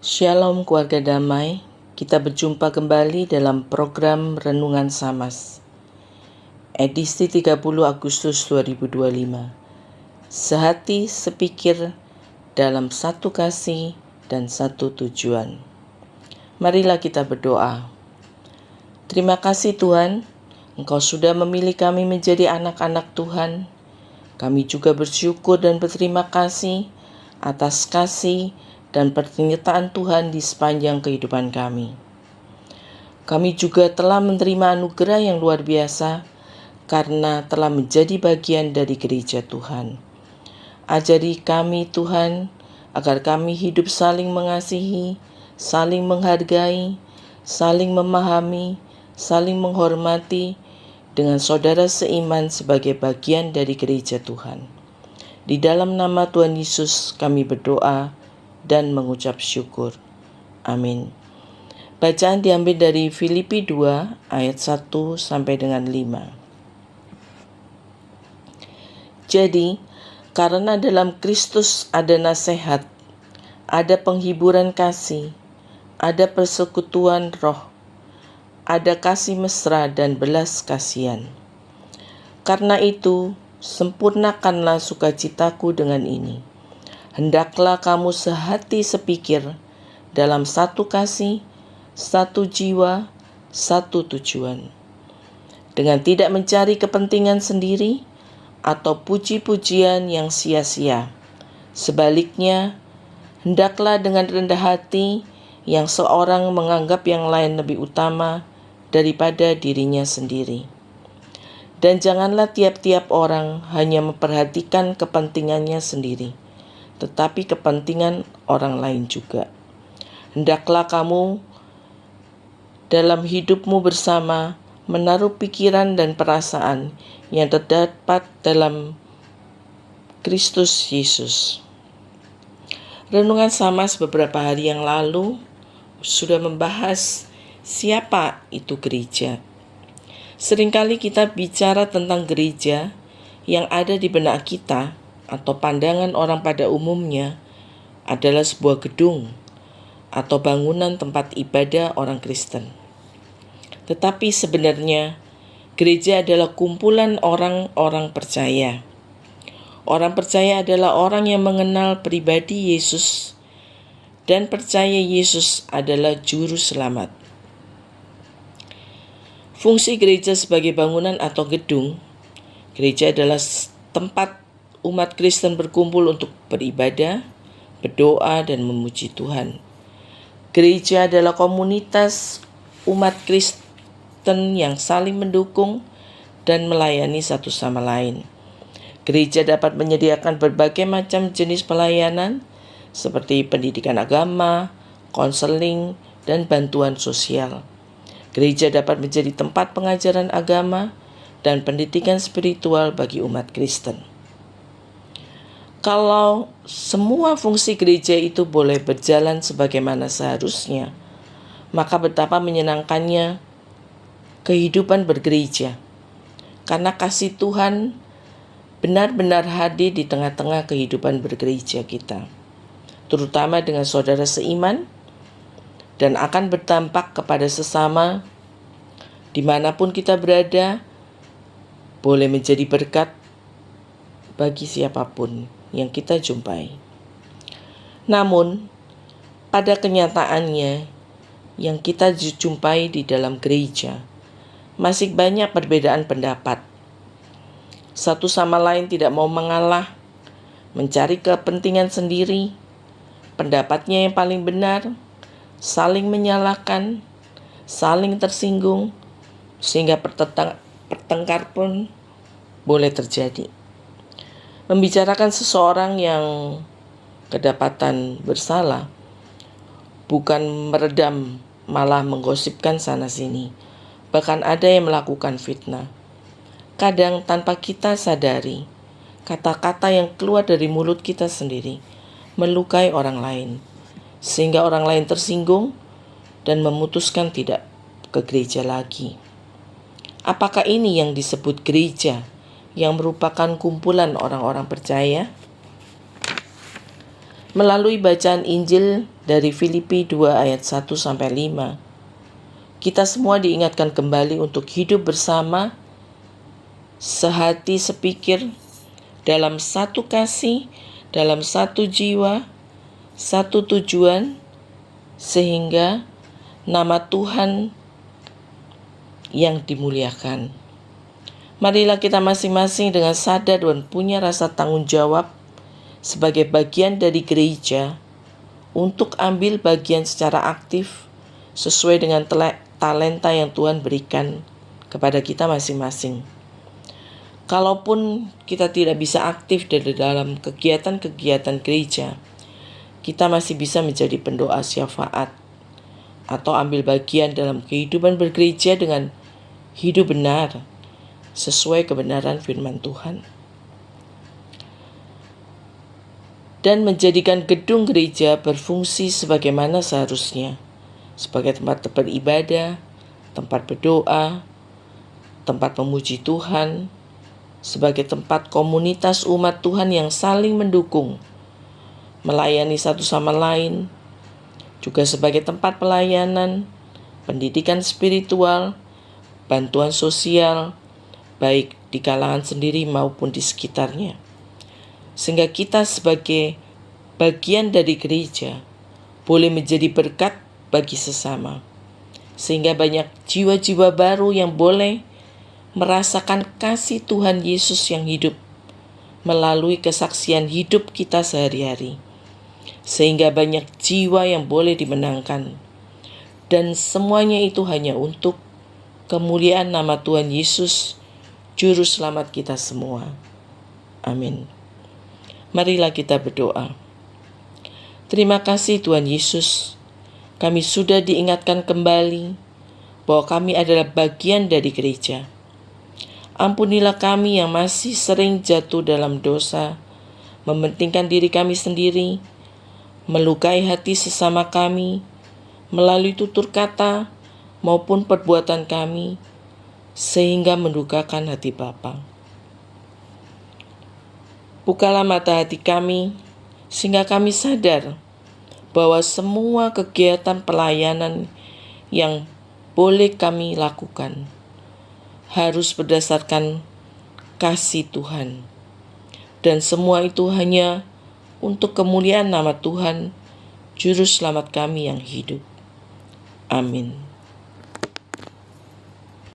Shalom keluarga damai, kita berjumpa kembali dalam program Renungan Samas, edisi 30 Agustus 2025. Sehati sepikir dalam satu kasih dan satu tujuan. Marilah kita berdoa. Terima kasih Tuhan, Engkau sudah memilih kami menjadi anak-anak Tuhan. Kami juga bersyukur dan berterima kasih atas kasih dan penyertaan Tuhan di sepanjang kehidupan kami. Kami juga telah menerima anugerah yang luar biasa karena telah menjadi bagian dari gereja Tuhan. Ajari kami Tuhan, agar kami hidup saling mengasihi, saling menghargai, saling memahami, saling menghormati dengan saudara seiman sebagai bagian dari gereja Tuhan. Di dalam nama Tuhan Yesus kami berdoa dan mengucap syukur. Amin. Bacaan diambil dari Filipi 2 ayat 1 sampai dengan 5. Jadi, karena dalam Kristus ada nasihat, ada penghiburan kasih, ada persekutuan roh, ada kasih mesra dan belas kasihan. Karena itu, sempurnakanlah sukacitaku dengan ini. Hendaklah kamu sehati sepikir dalam satu kasih, satu jiwa, satu tujuan. Dengan tidak mencari kepentingan sendiri atau puji-pujian yang sia-sia. Sebaliknya, hendaklah dengan rendah hati yang seorang menganggap yang lain lebih utama daripada dirinya sendiri. Dan janganlah tiap-tiap orang hanya memperhatikan kepentingannya sendiri, tetapi kepentingan orang lain juga. Hendaklah kamu dalam hidupmu bersama menaruh pikiran dan perasaan yang terdapat dalam Kristus Yesus. Renungan Samas beberapa hari yang lalu sudah membahas siapa itu gereja. Seringkali kita bicara tentang gereja yang ada di benak kita atau pandangan orang pada umumnya adalah sebuah gedung atau bangunan tempat ibadah orang Kristen. Tetapi sebenarnya gereja adalah kumpulan orang-orang percaya. Orang percaya adalah orang yang mengenal pribadi Yesus dan percaya Yesus adalah juru selamat. Fungsi gereja sebagai bangunan atau gedung, gereja adalah tempat umat Kristen berkumpul untuk beribadah, berdoa, dan memuji Tuhan. Gereja adalah komunitas umat Kristen yang saling mendukung dan melayani satu sama lain. Gereja dapat menyediakan berbagai macam jenis pelayanan seperti pendidikan agama, konseling, dan bantuan sosial. Gereja dapat menjadi tempat pengajaran agama dan pendidikan spiritual bagi umat Kristen. Kalau semua fungsi gereja itu boleh berjalan sebagaimana seharusnya, maka betapa menyenangkannya kehidupan bergereja. Karena kasih Tuhan benar-benar hadir di tengah-tengah kehidupan bergereja kita, terutama dengan saudara seiman, dan akan berdampak kepada sesama dimanapun kita berada, boleh menjadi berkat bagi siapapun yang kita jumpai. Namun, pada kenyataannya yang kita jumpai di dalam gereja, masih banyak perbedaan pendapat. Satu sama lain tidak mau mengalah, mencari kepentingan sendiri, pendapatnya yang paling benar, saling menyalahkan, saling tersinggung, sehingga pertengkar pun boleh terjadi. Membicarakan seseorang yang kedapatan bersalah bukan meredam, malah menggosipkan sana-sini. Bahkan ada yang melakukan fitnah. Kadang tanpa kita sadari, kata-kata yang keluar dari mulut kita sendiri melukai orang lain, sehingga orang lain tersinggung dan memutuskan tidak ke gereja lagi. Apakah ini yang disebut gereja yang merupakan kumpulan orang-orang percaya? Melalui bacaan Injil dari Filipi 2 ayat 1-5, kita semua diingatkan kembali untuk hidup bersama, sehati sepikir, dalam satu kasih, dalam satu jiwa, satu tujuan, sehingga nama Tuhan yang dimuliakan. Marilah kita masing-masing dengan sadar dan punya rasa tanggung jawab sebagai bagian dari gereja untuk ambil bagian secara aktif sesuai dengan talenta yang Tuhan berikan kepada kita masing-masing. Kalaupun kita tidak bisa aktif dari dalam kegiatan-kegiatan gereja, kita masih bisa menjadi pendoa syafaat atau ambil bagian dalam kehidupan bergereja dengan hidup benar sesuai kebenaran firman Tuhan. Dan menjadikan gedung gereja berfungsi sebagaimana seharusnya, sebagai tempat beribadah, tempat berdoa, tempat memuji Tuhan, sebagai tempat komunitas umat Tuhan yang saling mendukung, melayani satu sama lain, juga sebagai tempat pelayanan, pendidikan spiritual, bantuan sosial, baik di kalangan sendiri maupun di sekitarnya. Sehingga kita sebagai bagian dari gereja boleh menjadi berkat bagi sesama. Sehingga banyak jiwa-jiwa baru yang boleh merasakan kasih Tuhan Yesus yang hidup melalui kesaksian hidup kita sehari-hari. Sehingga banyak jiwa yang boleh dimenangkan. Dan semuanya itu hanya untuk kemuliaan nama Tuhan Yesus, Juru Selamat kita semua. Amin. Marilah kita berdoa. Terima kasih Tuhan Yesus, kami sudah diingatkan kembali bahwa kami adalah bagian dari gereja. Ampunilah kami yang masih sering jatuh dalam dosa, mementingkan diri kami sendiri, melukai hati sesama kami, melalui tutur kata maupun perbuatan kami, sehingga mendukakan hati Bapa. Bukalah mata hati kami, sehingga kami sadar bahwa semua kegiatan pelayanan yang boleh kami lakukan harus berdasarkan kasih Tuhan. Dan semua itu hanya untuk kemuliaan nama Tuhan, Juru Selamat kami yang hidup. Amin.